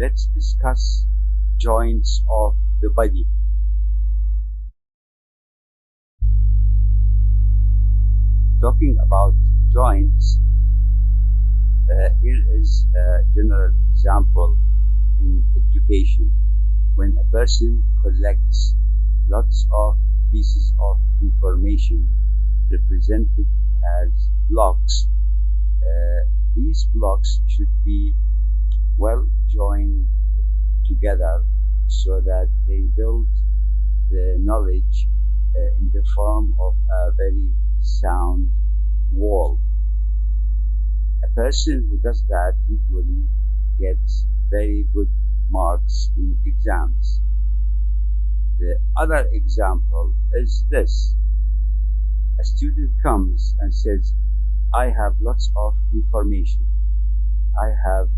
let's discuss joints of the body. Talking about joints, here is a general example in education. When a person collects lots of pieces of information represented as blocks, these blocks should be well joined together so that they build the knowledge in the form of a very sound wall. A person who does that usually gets very good marks in exams. The other example is this. A student comes and says, I have lots of information. I have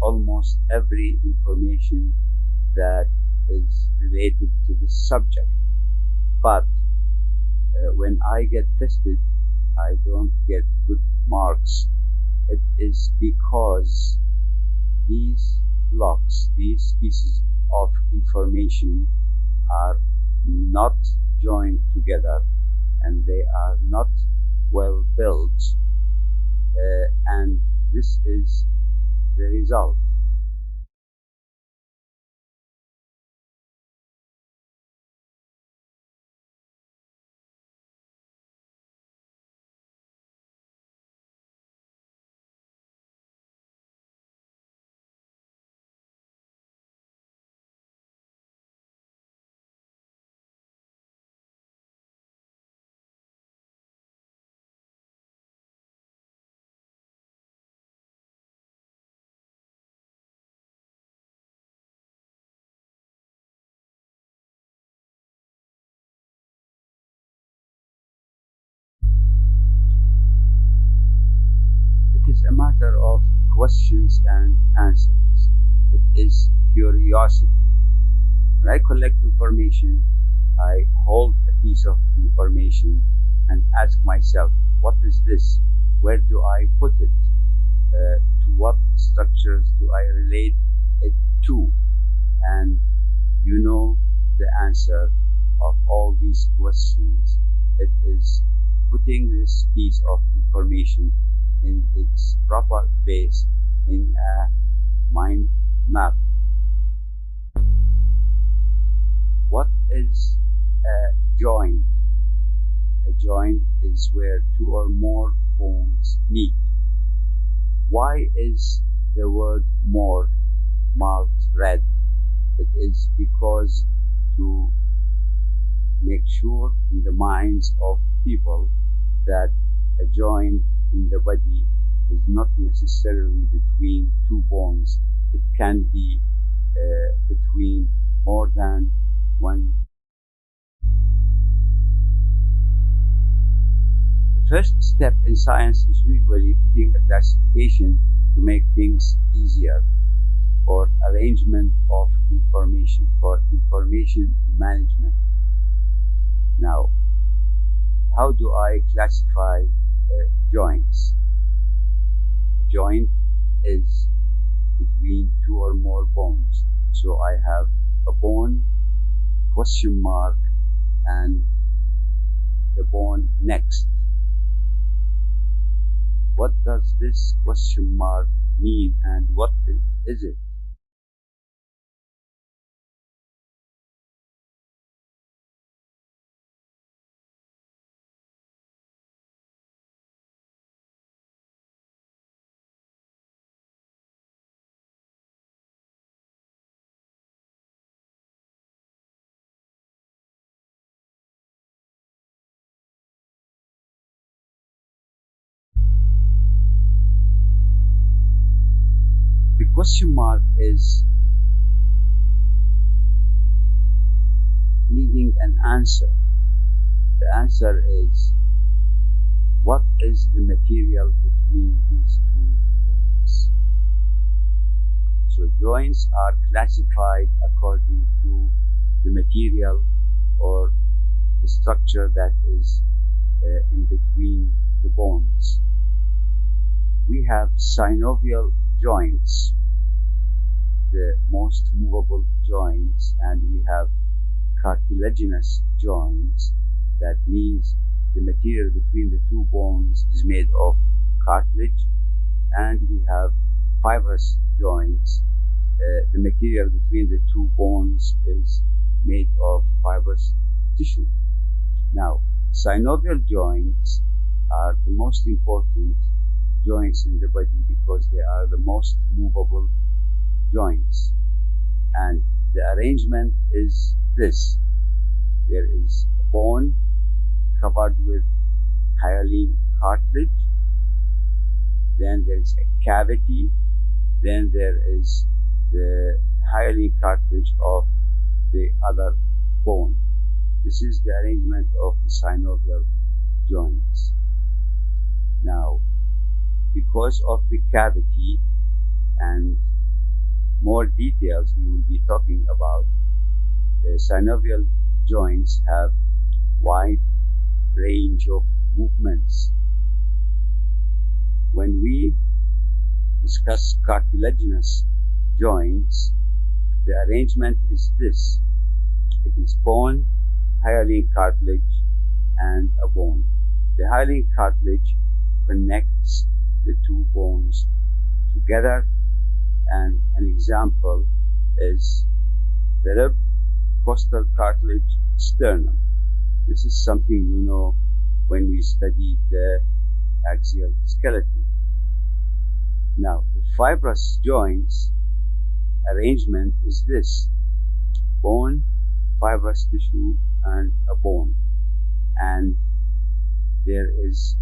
almost every information that is related to this subject. But when I get tested, I don't get good marks. It is because these blocks, these pieces of information are not joined together and they are not well built, and this is the result. It is a matter of questions and answers. It is curiosity. When I collect information, I hold a piece of information and ask myself, what is this? Where do I put it? To what structures do I relate it to? And you know the answer of all these questions. It is putting this piece of information in its proper place in a mind map. What is a joint? A joint is where two or more bones meet. Why is the word more marked red? It is because to make sure in the minds of people that a joint in the body is not necessarily between two bones. It can be between more than one. The first step in science is usually putting a classification to make things easier for arrangement of information, for information management. Now, how do I classify joints? A joint is between two or more bones. So I have a bone, question mark, and the bone next. What does this question mark mean and what is it? The question mark is needing an answer. The answer is, what is the material between these two bones? So joints are classified according to the material or the structure that is in between the bones. We have synovial joints. the most movable joints, and we have cartilaginous joints. That means the material between the two bones is made of cartilage. And we have fibrous joints. The material between the two bones is made of fibrous tissue. Now, synovial joints are the most important joints in the body because they are the most movable joints. And the arrangement is this. There is a bone covered with hyaline cartilage. Then there is a cavity. Then there is the hyaline cartilage of the other bone. This is the arrangement of the synovial joints. Now, because of the cavity and more details we will be talking about, the synovial joints have wide range of movements. When we discuss cartilaginous joints, the arrangement is this. It is bone, hyaline cartilage, and a bone. The hyaline cartilage connects the two bones together, and an example is the rib, costal cartilage, sternum. This is something you know when we study the axial skeleton. Now, the fibrous joints arrangement is this: bone, fibrous tissue, and a bone. And there is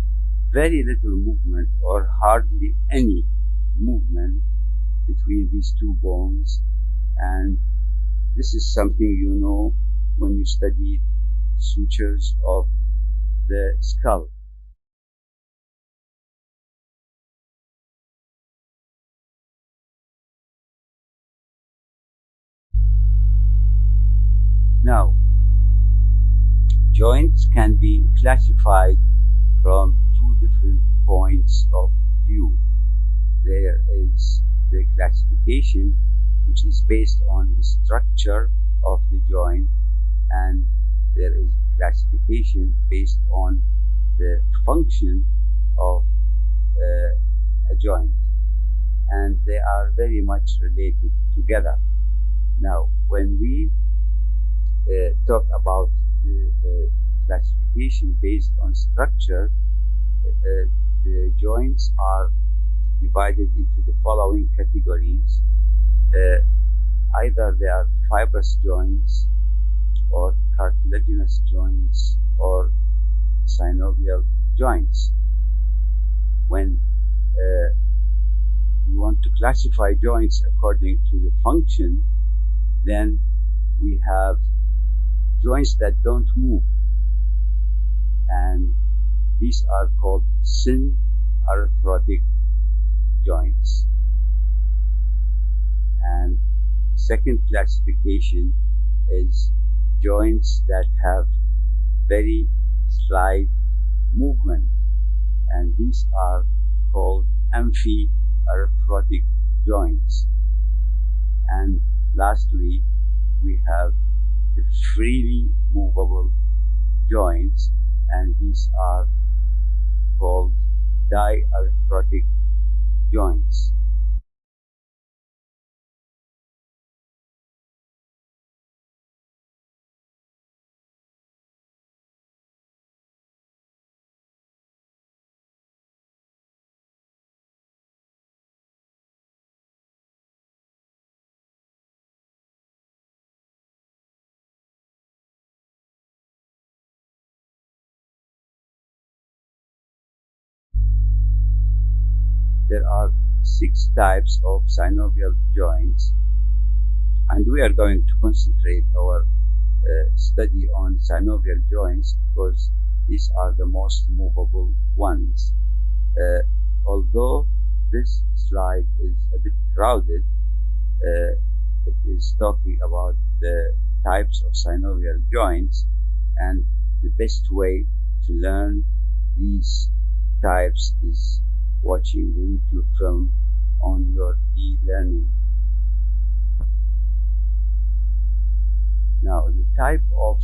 very little movement or hardly any movement between these two bones, and this is something you know when you study sutures of the skull. Now, joints can be classified from two different points of view. There is the classification, which is based on the structure of the joint, and there is classification based on the function of a joint, and they are very much related together. Now, when we talk about the classification based on structure, the joints are divided into the following categories. Either they are fibrous joints, or cartilaginous joints, or synovial joints. When we want to classify joints according to the function, then we have joints that don't move, and these are called Synarthrotic joints. And the second classification is joints that have very slight movement, and these are called Amphirethrotic joints. And lastly, we have the freely movable joints, and these are called diarthrotic joints. There are 6 types of synovial joints, and we are going to concentrate our study on synovial joints because these are the most movable ones. Although this slide is a bit crowded, it is talking about the types of synovial joints, and the best way to learn these types is watching the YouTube film on your e-learning.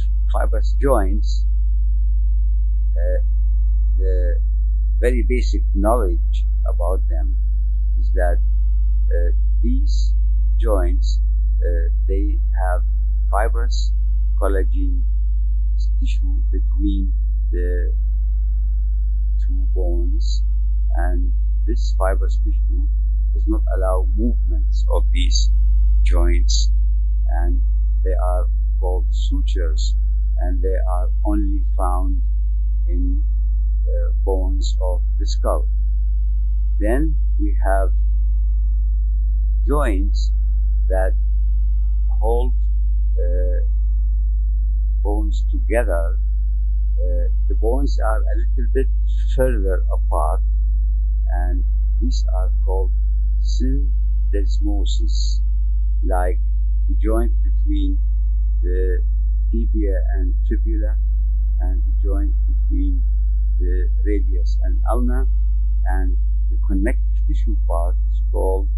of fibrous joints, the very basic knowledge about them is that these joints, they have fibrous collagen tissue between the two bones, and this fibrous tissue does not allow movements of these joints, and they are called sutures, and they are only found in bones of the skull. Then we have joints that hold bones together. The bones are a little bit further apart, and these are called syndesmosis, like the joint between the tibia and fibula, and the joint between the radius and ulna, and the connective tissue part is called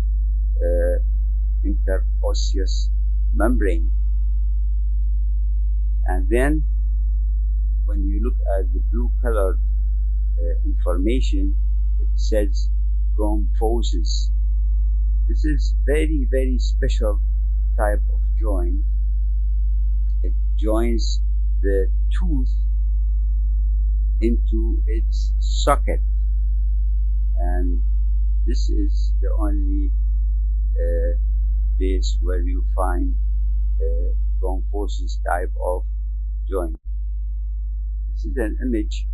interosseous membrane. And then when you look at the blue colored information, it says gomphosis. This is very, very special type of joint. It joins the tooth into its socket, and this is the only place where you find gomphosis type of joint. This is an image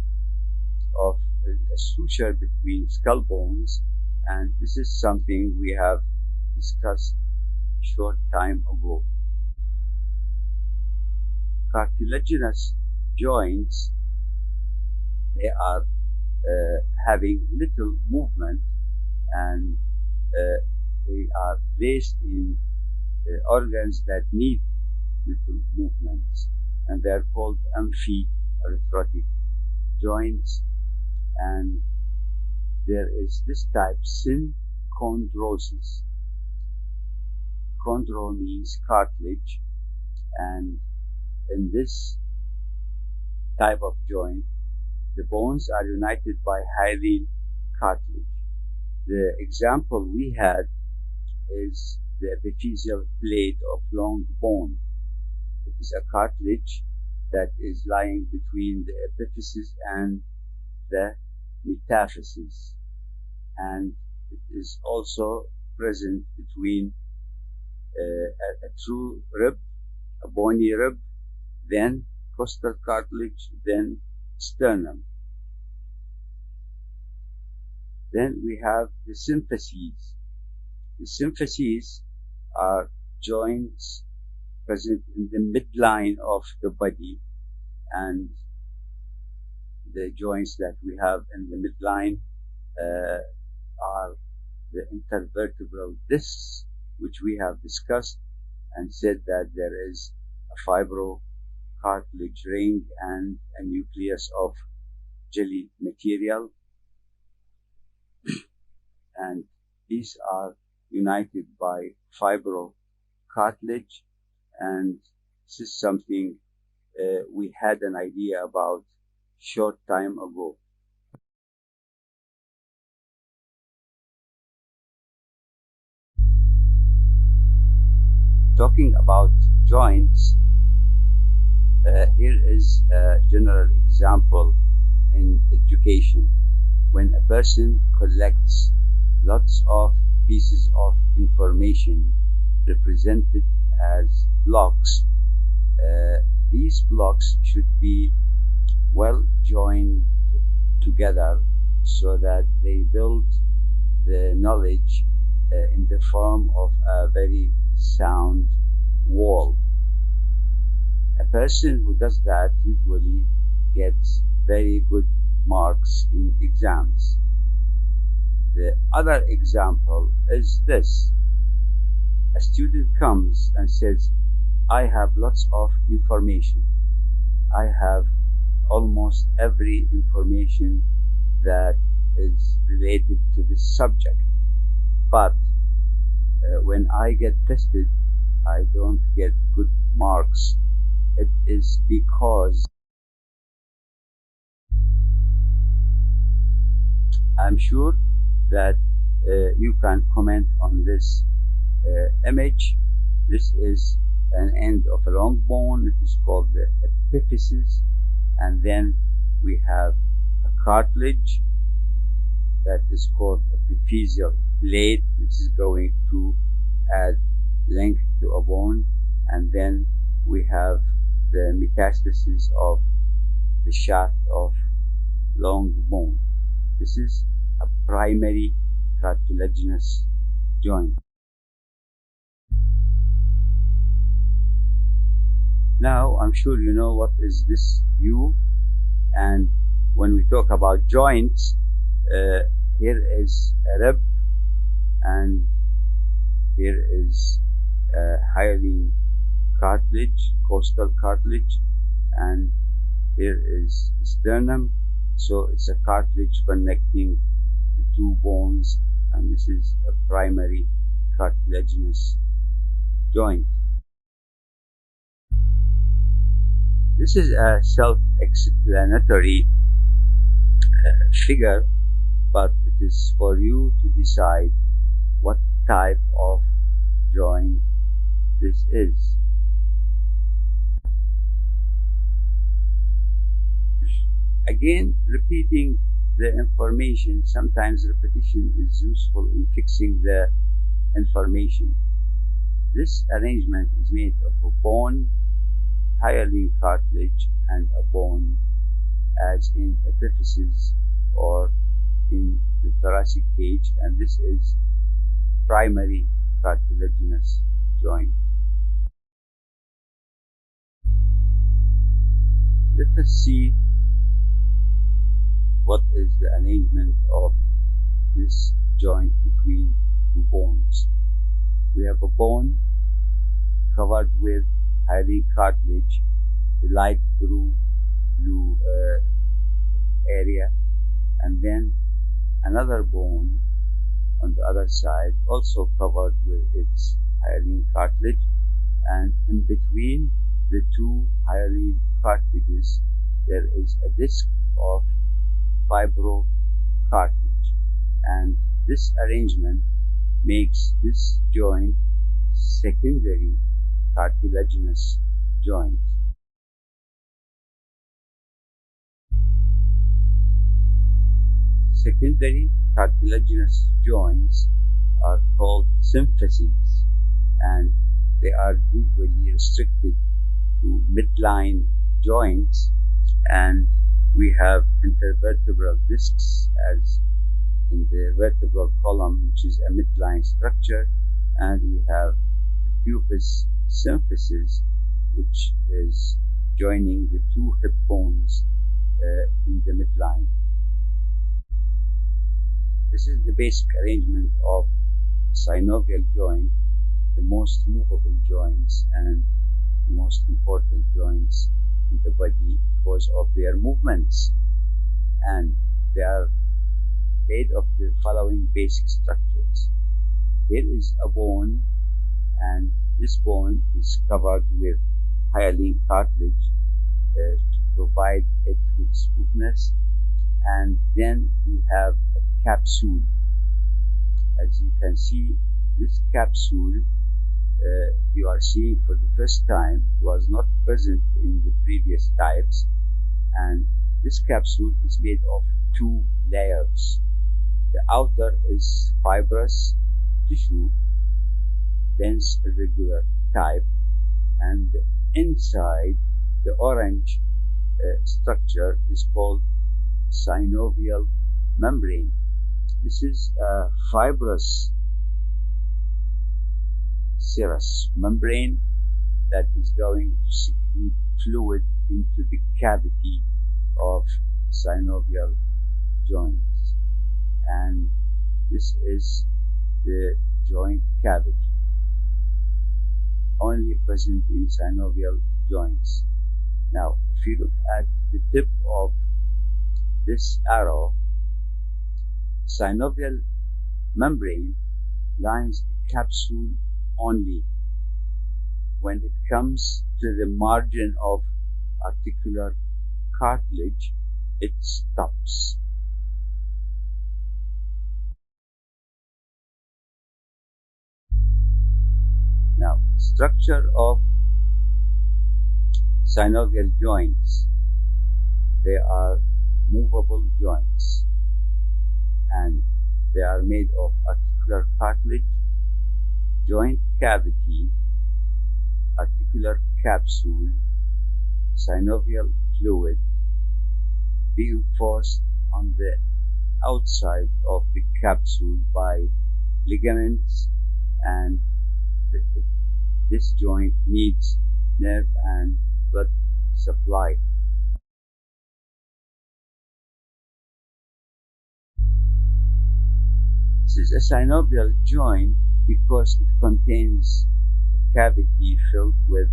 of a suture between skull bones, and this is something we have discussed a short time ago. Cartilaginous joints, they are having little movement, and they are placed in organs that need little movements, and they are called Amphirethrotic Joints. And there is this type, Syn Chondrosis. Chondro means cartilage, and in this type of joint, the bones are united by hyaline cartilage. The example we had is the epiphyseal plate of long bone. It is a cartilage that is lying between the epiphysis and the metaphysis, and it is also present between a true rib, a bony rib, then costal cartilage, then sternum. Then we have the symphyses. The symphyses are joints present in the midline of the body, and the joints that we have in the midline are the intervertebral discs, which we have discussed and said that there is a fibrocartilage ring and a nucleus of jelly material, and these are united by fibrocartilage, and this is something we had an idea about short time ago. Talking about joints, here is a general example in education. When a person collects lots of pieces of information represented as blocks, these blocks should be well joined together so that they build the knowledge in the form of a very sound wall. A person who does that usually gets very good marks in exams. The other example is this. A student comes and says, I have lots of information. I have almost every information that is related to this subject. But when I get tested, I don't get good marks. It is because I'm sure that you can comment on this image. This is an end of a long bone. It is called the epiphysis, and then we have a cartilage that is called epiphyseal plate. This is going to add length to a bone, and then we have the metastasis of the shaft of long bone. This is a primary cartilaginous joint. Now, I'm sure you know what is this view, and when we talk about joints, here is a rib, and here is hyaline cartilage, costal cartilage, and here is sternum. So it's a cartilage connecting the two bones, and this is a primary cartilaginous joint. This is a self-explanatory figure, but it is for you to decide what type of joint this is. Again, repeating the information, sometimes repetition is useful in fixing the information. This arrangement is made of a bone, hyaline cartilage, and a bone, as in epiphysis or in the thoracic cage, and this is primary cartilaginous joint. Let us see what is the arrangement of this joint between two bones. We have a bone covered with hyaline cartilage, the light blue area, and then another bone on the other side, also covered with its hyaline cartilage, and in between the two hyaline cartilages there is a disc of fibro cartilage, and this arrangement makes this joint secondary cartilaginous joint. Secondary cartilaginous joints are called symphyses, and they are usually restricted to midline joints, and we have intervertebral discs as in the vertebral column, which is a midline structure, and we have the pubis symphysis, which is joining the two hip bones in the midline. This is the basic arrangement of the synovial joint, the most movable joints and the most important joints in the body because of their movements, and they are made of the following basic structures. Here is a bone, and this bone is covered with hyaline cartilage to provide it with smoothness, and then we have a capsule. As you can see, this capsule you are seeing for the first time. It was not present in the previous types, and this capsule is made of two layers. The outer is fibrous tissue, dense irregular type, and the inside, the orange structure, is called synovial membrane. This is a fibrous serous membrane that is going to secrete fluid into the cavity of synovial joints, and this is the joint cavity, only present in synovial joints. Now, if you look at the tip of this arrow, synovial membrane lines the capsule only, when it comes to the margin of articular cartilage, it stops. Now, structure of synovial joints. They are movable joints, and they are made of articular cartilage, joint cavity, articular capsule, synovial fluid, reinforced on the outside of the capsule by ligaments, and this joint needs nerve and blood supply. This is a synovial joint because it contains a cavity filled with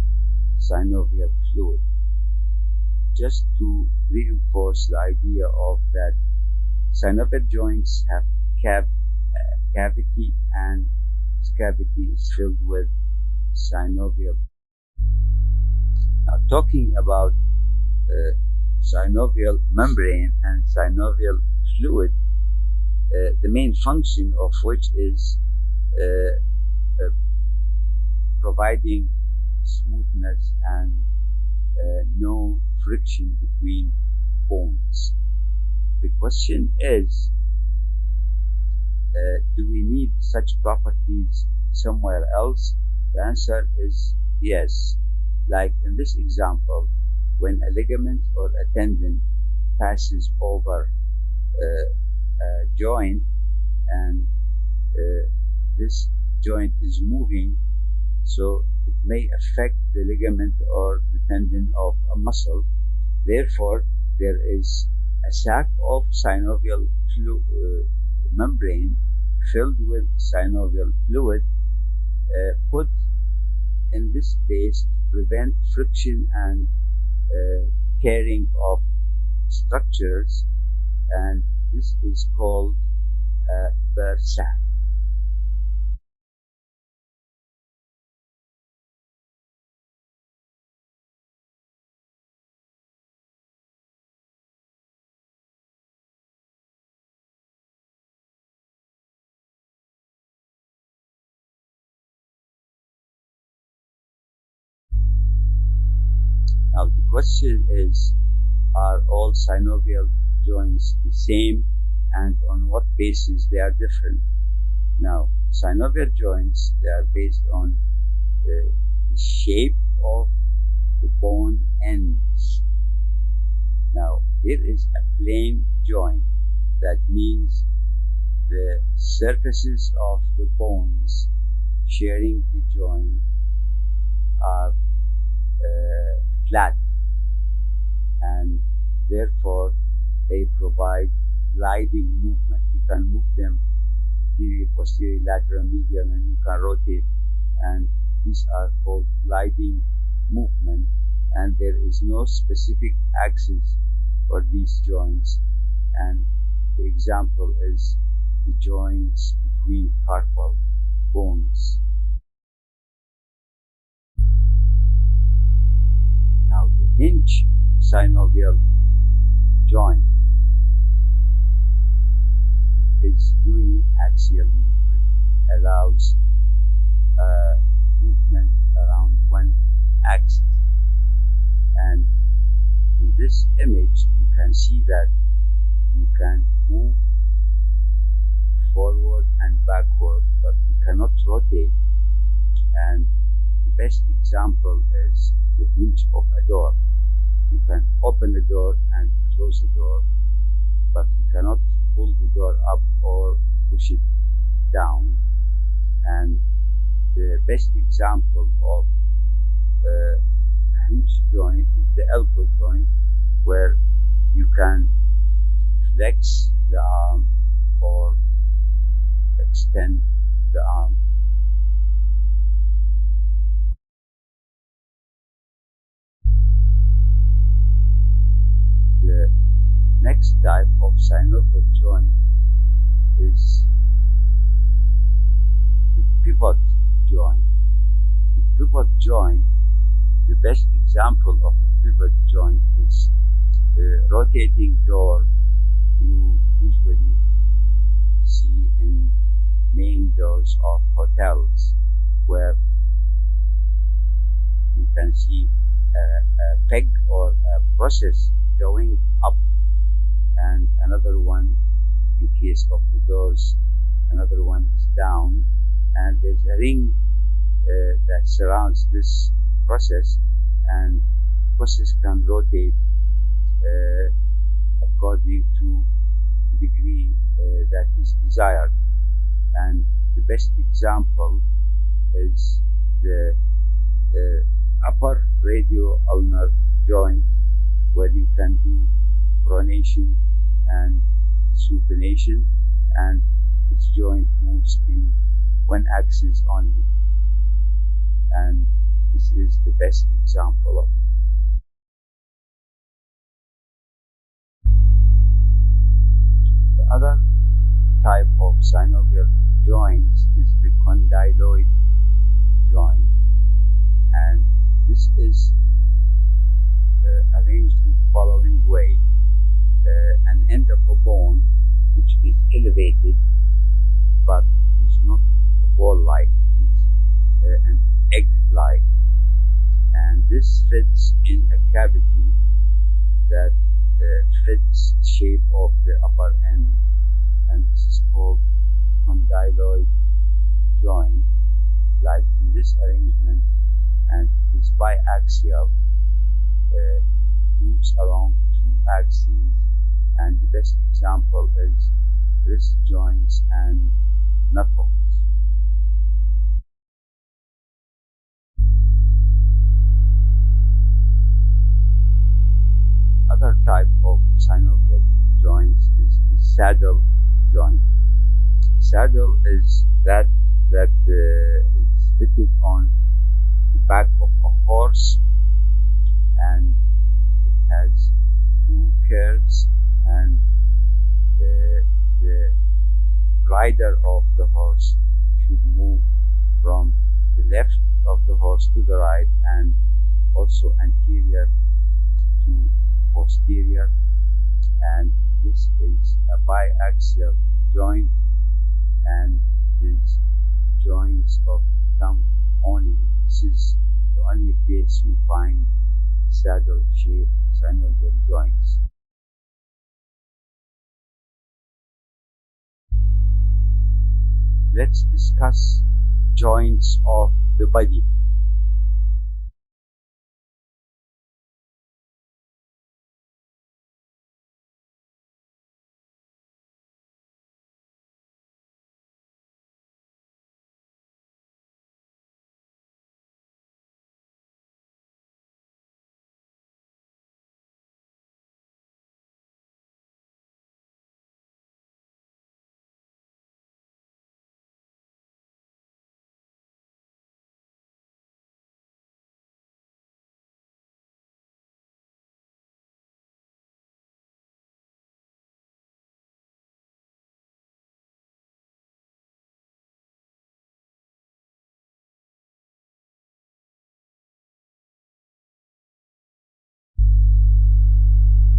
synovial fluid. Just to reinforce the idea of that synovial joints have cavity, and this cavity is filled with synovial. Now, talking about synovial membrane and synovial fluid, the main function of which is providing smoothness and no friction between bones. The question is, do we need such properties somewhere else? The answer is yes. Like in this example, when a ligament or a tendon passes over a joint, and this joint is moving, so it may affect the ligament or the tendon of a muscle. Therefore, there is a sac of synovial membrane filled with synovial fluid put in this space to prevent friction and tearing of structures, and this is called a burr sac. Now the question is, are all synovial joints the same, and on what basis they are different? Now, synovial joints, they are based on the shape of the bone ends. Now, here is a plain joint. That means the surfaces of the bones sharing the joint are flat, and therefore they provide gliding movement. You can move them anterior, posterior, lateral, medial, and you can rotate, and these are called gliding movement, and there is no specific axis for these joints, and the example is the joints between carpal bones. Now the hinge synovial joint is uniaxial movement. It allows movement around one axis, and in this image you can see that you can move forward and backward, but you cannot rotate. And the best example is the hinge of a door. You can open the door and close the door, but you cannot pull the door up or push it down. And the best example of a hinge joint is the elbow joint, where you can flex the arm or extend the arm. The next type of synovial joint is the pivot joint. The pivot pivot joint, the best example of a pivot joint is the rotating door you usually see in main doors of hotels, where you can see a peg or a process going up, and another one, in case of the doors, another one is down, and there's a ring that surrounds this process, and the process can rotate according to the degree that is desired. And the best example is the upper radio-ulnar joint, where you can do pronation and supination, and this joint moves in one axis only, and this is the best example of it. The other type of synovial joints is the condyloid joint, and this is arranged in the following way. An end of a bone which is elevated, but is not a ball-like, it is an egg-like, and this fits in a cavity that fits the shape of the upper end, and this is called condyloid joint, like in this arrangement, and it's biaxial. It moves along two axes, and the best example is wrist joints and knuckles. Other type of synovial joints is the saddle joint. Saddle is that is fitted on the back of a horse, and it has two curves, and the rider of the horse should move from the left of the horse to the right, and also anterior to posterior, and this is a biaxial joint, and is joints of the thumb only. This is the only place you find saddle-shaped synovial joints. Let's discuss joints of the body.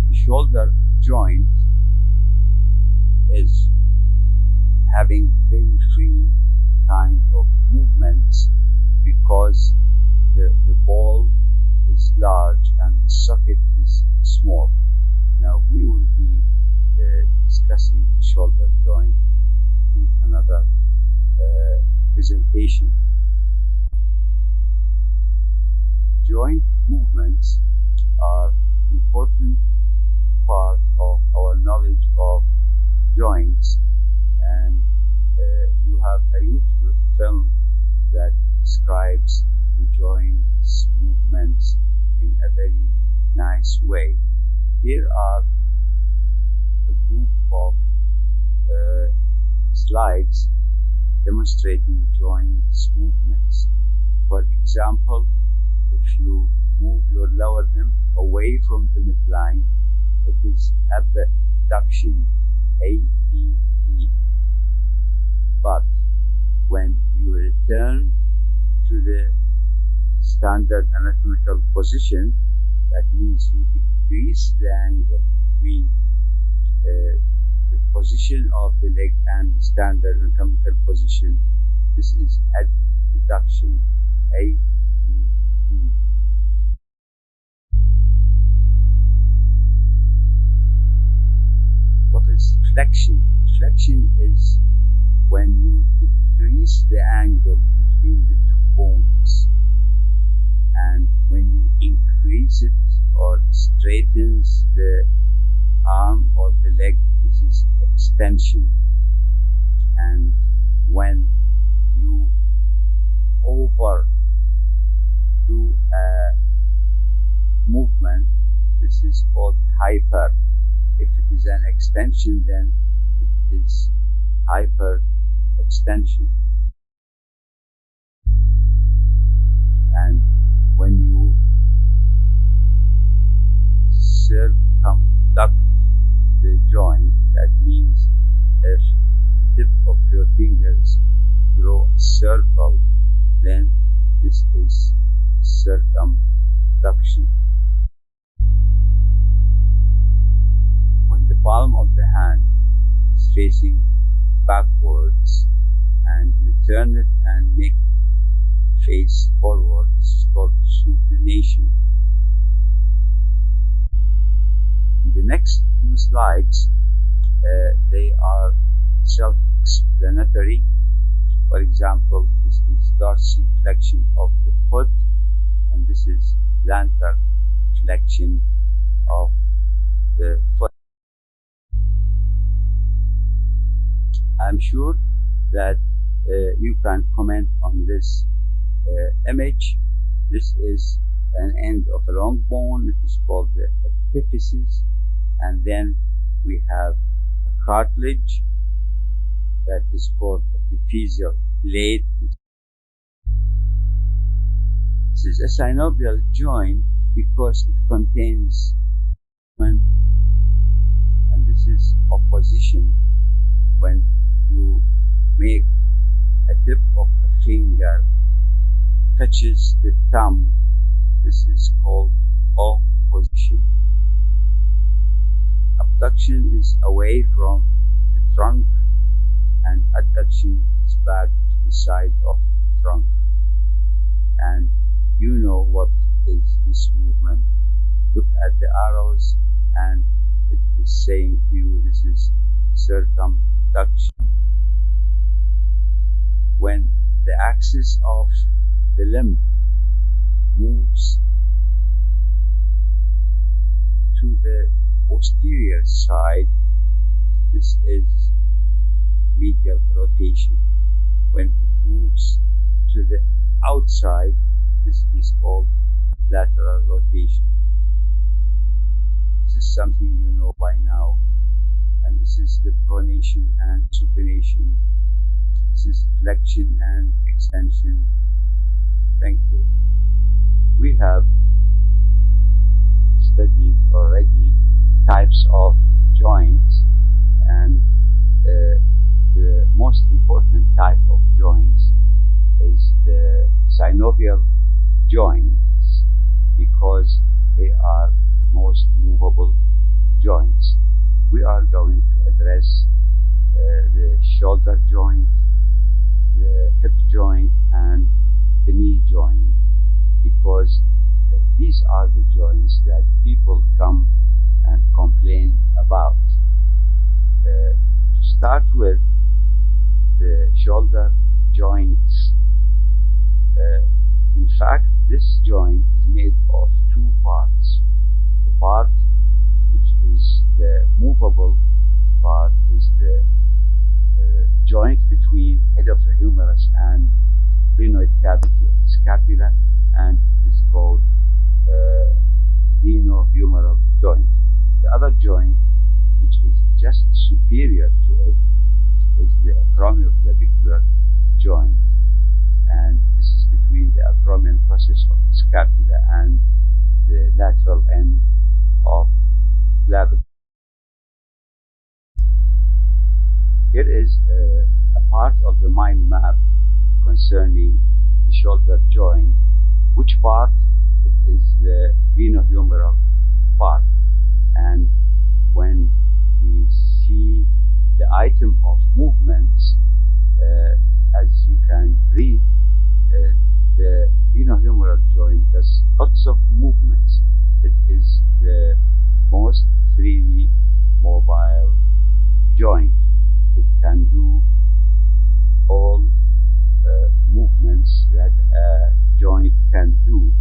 The shoulder joint is having very free kind of movements because the ball is large and the socket is small. Now we will be discussing the shoulder joint in another presentation. Joint movements are important part of our knowledge of joints, and you have a YouTube film that describes the joints movements in a very nice way. Here are a group of slides demonstrating joints movements. For example, if you move your lower limb away from the midline, it is abduction, ABD. But when you return to the standard anatomical position. That means you decrease the angle between the position of the leg and the standard anatomical position. This is adduction, ADD. What is flexion? Flexion is when you decrease the angle between the two bones, and when you increase it or straightens the arm or the leg, this is extension. And when you overdo a movement, this is called hyper. If it is an extension, then it is hyper extension. And when you circumduct the joint, that means if the tip of your fingers draw a circle, then this is circumduction. When the palm of the hand is facing backwards and you turn it and make face forward, this is called supination. In the next few slides, they are self-explanatory. For example, this is dorsiflexion of the foot, and this is plantar flexion of the foot. I'm sure that you can comment on this image. This is an end of a long bone. It is called the epiphysis, and then we have a cartilage that is called epiphyseal blade. This is a synovial joint because it contains movement, and this is opposition. When you make a tip of a finger touches the thumb, this is called opposition. Abduction is away from the trunk, and adduction is back to the side of the trunk. And you know what is this movement. Look at the arrows, and it is saying to you this is circumduction. When the axis of the limb moves to the posterior side, this is medial rotation. When it moves to the outside, this is called lateral rotation. This is something you know by now, and this is the pronation and supination. This is flexion and extension. Thank you. We have studied already types of joints, and the most important type of joints is the synovial joints, because they are most movable joints. We are going to address the shoulder joint, the hip joint, and the knee joint, because these are the joints that people come and complain about. To start with, the shoulder joints. In fact, this joint is made of two parts. The part which is the movable part is the joint between head of the humerus and glenoid cavity of the scapula, and is called Glenohumeral Joint. The other joint, which is just superior to it, is the acromioclavicular joint, and this is between the acromion process of the scapula and the lateral end of clavicle. Here is a part of the mind map concerning the shoulder joint, Which part? It is the glenohumeral part. And when we see the item of movements, as you can read, the glenohumeral joint does lots of movements. It is the most freely mobile joint. It can do all movements that a joint can do,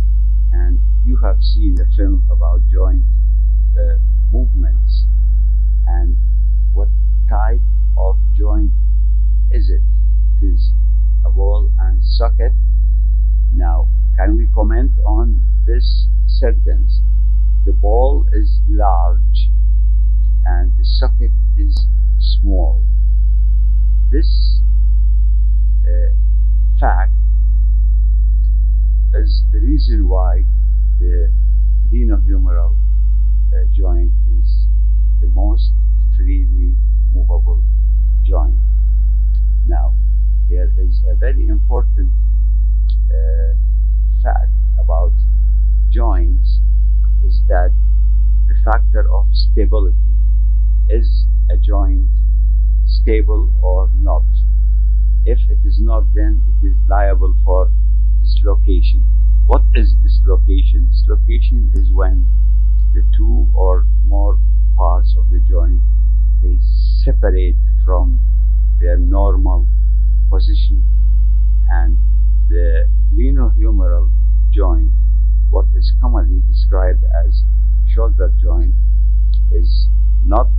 and you have seen the film about joint movements. And what type of joint is it? It is a ball and socket. Now, can we comment on this sentence? The ball is large and the socket is small. This fact is the reason why the glenohumeral joint is the most freely movable joint. Now, there is a very important fact about joints, is that the factor of stability. Is a joint stable or not? If it is not, then it is liable for dislocation. What is dislocation? Dislocation is when the two or more parts of the joint, they separate from their normal position. And the glenohumeral joint, what is commonly described as shoulder joint, is not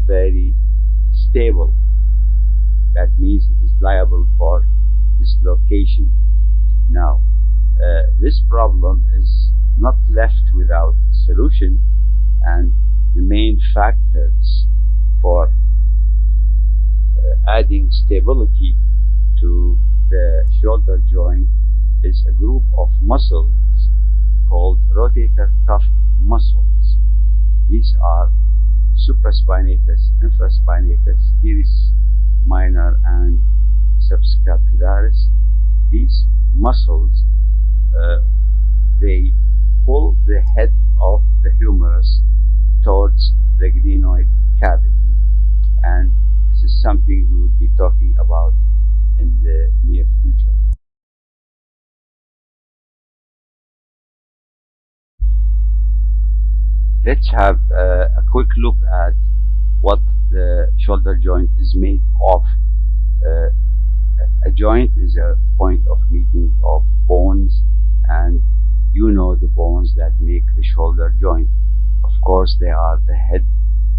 very stable. That means it is liable for dislocation. Now, this problem is not left without a solution, and the main factors for adding stability to the shoulder joint is a group of muscles called rotator cuff muscles. These are supraspinatus, infraspinatus, teres minor, and subscapularis. These muscles, they pull the head of the humerus towards the glenoid cavity, and this is something we will be talking about in the near future. Let's have a quick look at what the shoulder joint is made of. A joint is a point of meeting of bones, and you know the bones that make the shoulder joint. Of course, they are the head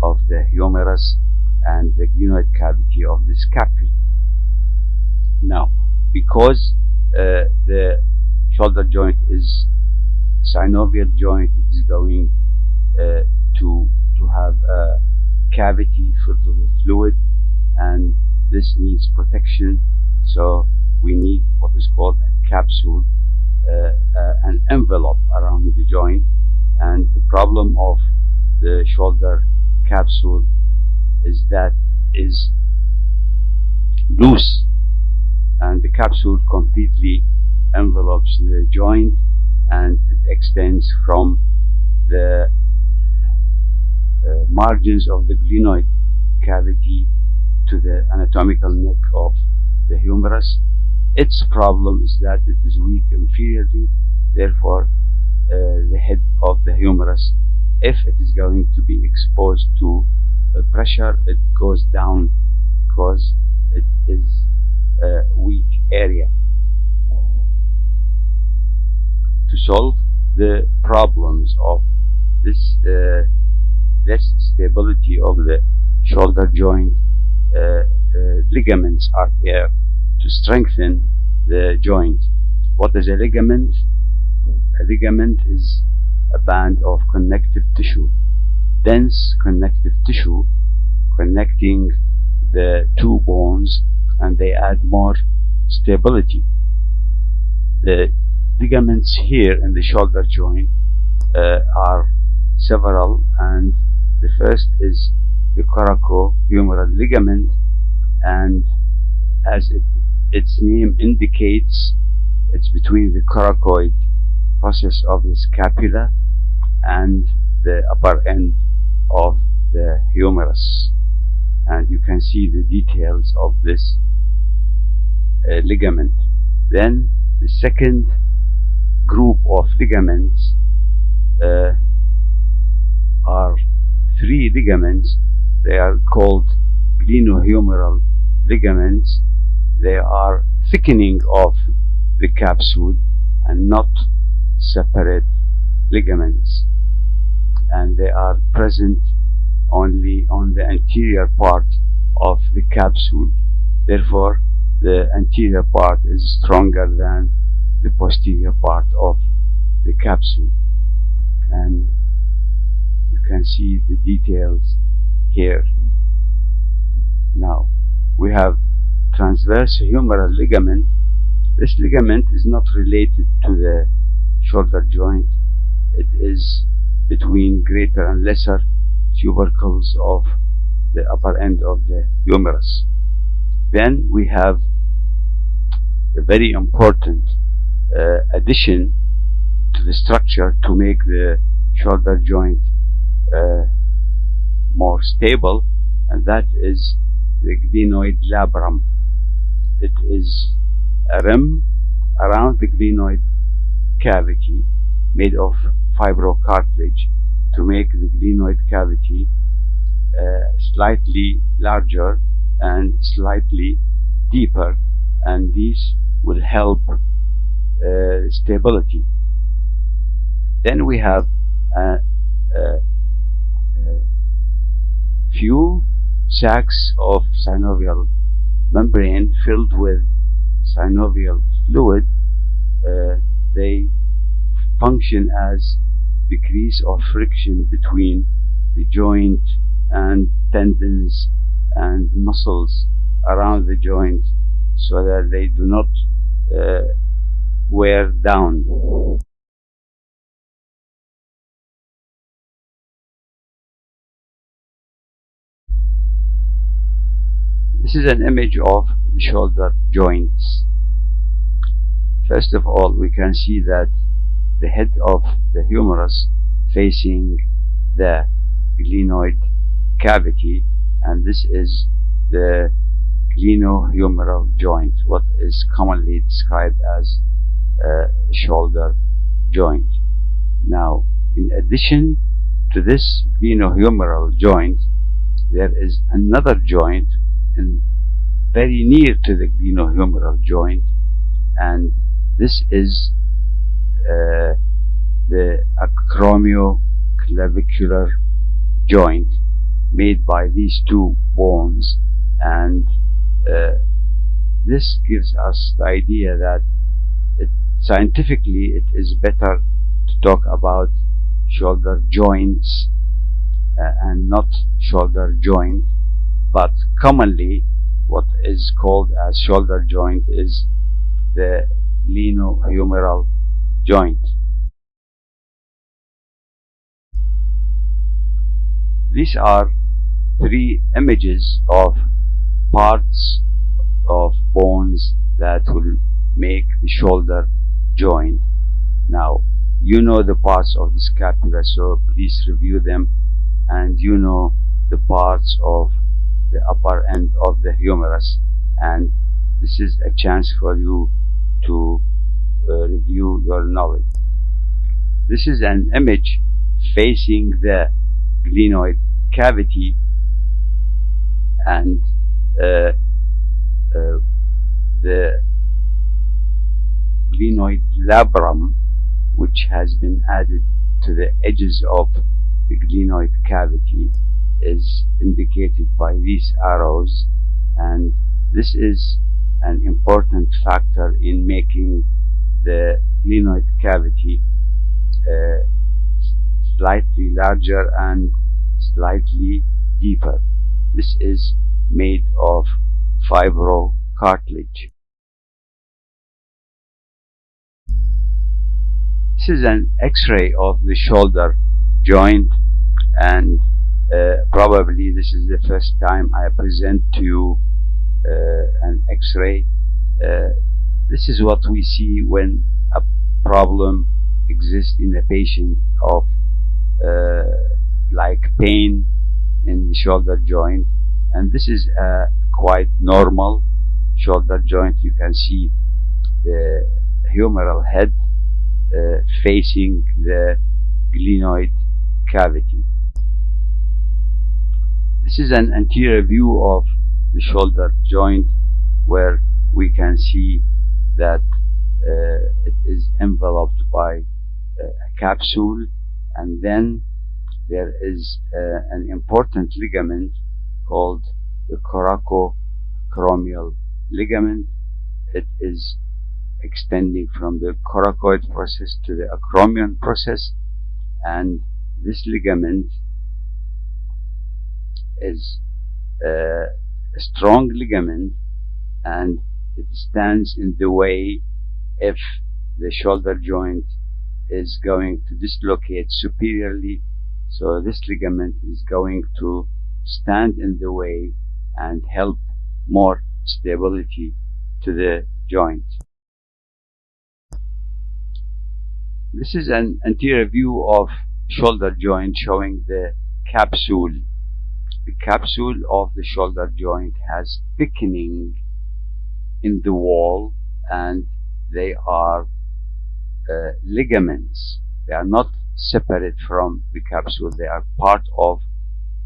of the humerus and the glenoid cavity of the scapula. Now, because the shoulder joint is a synovial joint, it is going to have a cavity filled with fluid, and this needs protection. So we need what is called a capsule, an envelope around the joint. And the problem of the shoulder capsule is that it is loose, and the capsule completely envelopes the joint, and it extends from the margins of the glenoid cavity to the anatomical neck of the humerus. Its problem is that it is weak inferiorly, therefore the head of the humerus, if it is going to be exposed to pressure, it goes down because it is a weak area. To solve the problems of this less stability of the shoulder joint, ligaments are there to strengthen the joint. What is a ligament? A ligament is a band of connective tissue, dense connective tissue connecting the two bones, and they add more stability. The ligaments here in the shoulder joint are several, and the first is the Coraco humeral ligament, and as its name indicates, it's between the coracoid process of the scapula and the upper end of the humerus, and you can see the details of this ligament. Then the second group of ligaments are three ligaments. They are called Glenohumeral Ligaments. They are thickening of the capsule and not separate ligaments, and they are present only on the anterior part of the capsule. Therefore, the anterior part is stronger than the posterior part of the capsule, and you can see the details here. Now we have transverse humeral ligament. This ligament is not related to the shoulder joint. It is between greater and lesser tubercles of the upper end of the humerus. Then we have a very important addition to the structure to make the shoulder joint more stable, and that is the glenoid labrum. It is a rim around the glenoid cavity made of fibrocartilage to make the glenoid cavity slightly larger and slightly deeper, and these will help stability. Then we have a few sacs of synovial membrane filled with synovial fluid. They function as decrease of friction between the joint and tendons and muscles around the joint, so that they do not wear down. This is an image of the shoulder joints. First of all, we can see that the head of the humerus facing the glenoid cavity, and this is the glenohumeral joint, what is commonly described as a shoulder joint. Now, in addition to this glenohumeral joint, there is another joint very near to the glenohumeral joint, and this is the acromioclavicular joint made by these two bones, and this gives us the idea that scientifically it is better to talk about shoulder joints and not shoulder joint, but commonly what is called as shoulder joint is the glenohumeral joint. These are three images of parts of bones that will make the shoulder joint. Now, you know the parts of the scapula, so please review them, and you know the parts of the upper end of the humerus, and this is a chance for you to review your knowledge. This is an image facing the glenoid cavity, and the glenoid labrum, which has been added to the edges of the glenoid cavity, is indicated by these arrows, and this is an important factor in making the glenoid cavity slightly larger and slightly deeper. This is made of fibrocartilage. This is an X-ray of the shoulder joint, and probably this is the first time I present to you an X-ray. This is what we see when a problem exist in a patient of like pain in the shoulder joint, and this is a quite normal shoulder joint. You can see the humeral head facing the glenoid cavity. This is an anterior view of the shoulder joint, where we can see that it is enveloped by a capsule, and then there is an important ligament called the Coraco acromial ligament. It is extending from the coracoid process to the acromion process, and this ligament is a strong ligament, and it stands in the way if the shoulder joint is going to dislocate superiorly. So this ligament is going to stand in the way and help more stability to the joint. This is an anterior view of shoulder joint showing the capsule. The capsule of the shoulder joint has thickening in the wall, and they are ligaments. They are not separate from the capsule, they are part of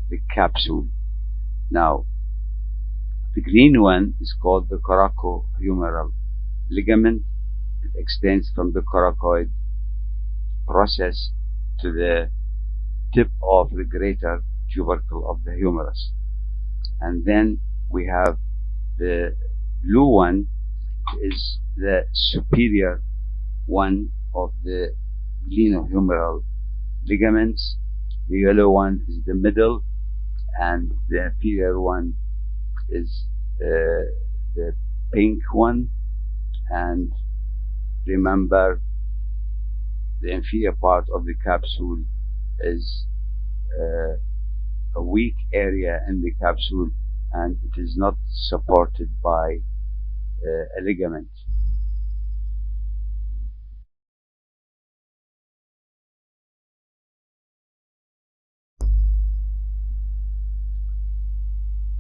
the capsule. Now, the green one is called the Coraco humeral ligament. It extends from the coracoid process to the tip of the greater tubercle of the humerus. And then we have the blue one, is the superior one of the glenohumeral ligaments. The yellow one is the middle, and the inferior one is the pink one. And remember, the inferior part of the capsule is a weak area in the capsule, and it is not supported by a ligament.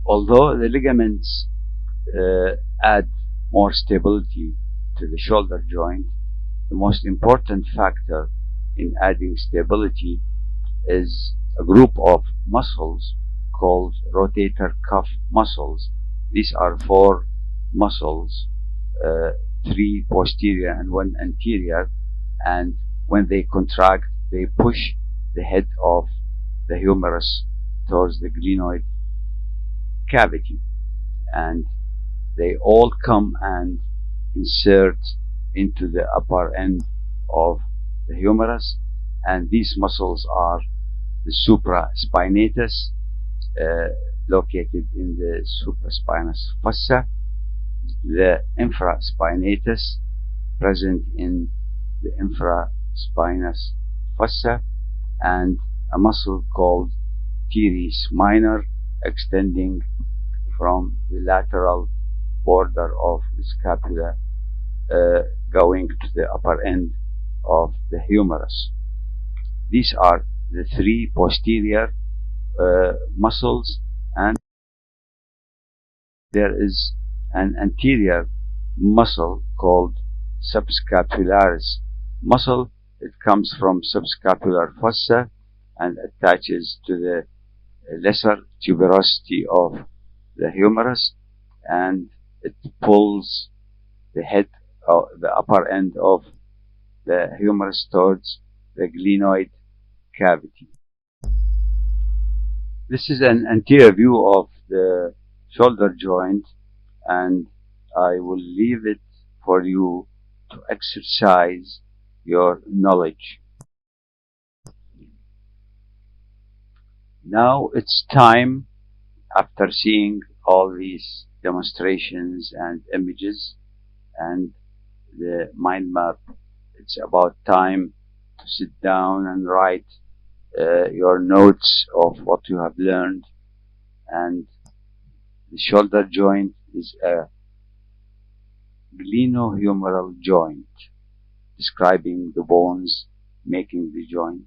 Although the ligaments add more stability to the shoulder joint, the most important factor in adding stability is a group of muscles called rotator cuff muscles. These are 4 muscles, 3 posterior and 1 anterior, and when they contract, they push the head of the humerus towards the glenoid cavity, and they all come and insert into the upper end of the humerus. And these muscles are the supraspinatus, located in the supraspinous fossa, the infraspinatus, present in the infraspinous fossa, and a muscle called teres minor, extending from the lateral border of the scapula, going to the upper end of the humerus. These are the 3 posterior muscles, and there is an anterior muscle called subscapularis muscle. It comes from subscapular fossa and attaches to the lesser tuberosity of the humerus, and it pulls the head, the upper end of the humerus towards the glenoid cavity. This is an anterior view of the shoulder joint, and I will leave it for you to exercise your knowledge. Now it's time, after seeing all these demonstrations and images and the mind map, it's about time to sit down and write your notes of what you have learned. And the shoulder joint is a glenohumeral joint, describing the bones making the joint,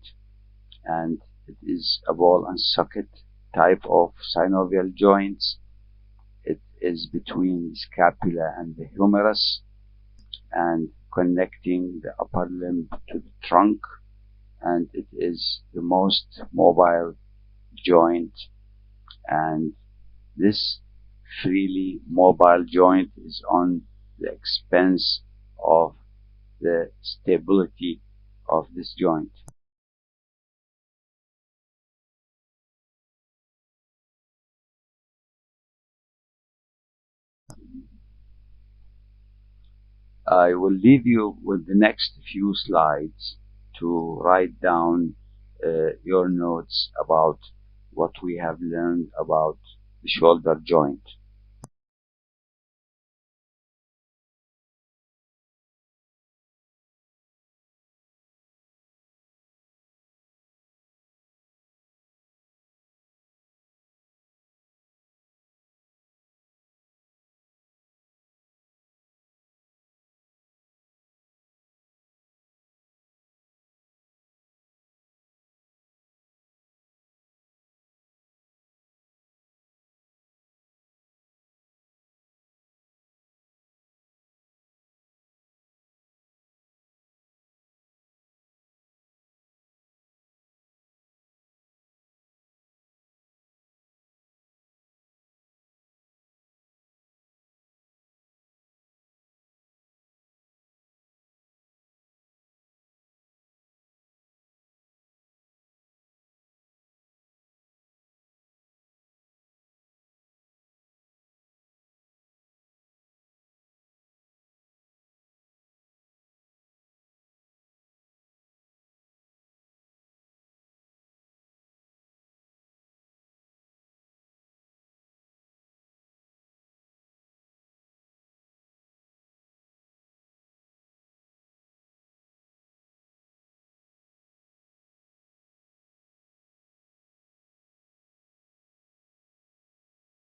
and it is a ball and socket type of synovial joints. It is between the scapula and the humerus and connecting the upper limb to the trunk, and it is the most mobile joint, and this freely mobile joint is on the expense of the stability of this joint. I will leave you with the next few slides to write down your notes about what we have learned about the shoulder joint.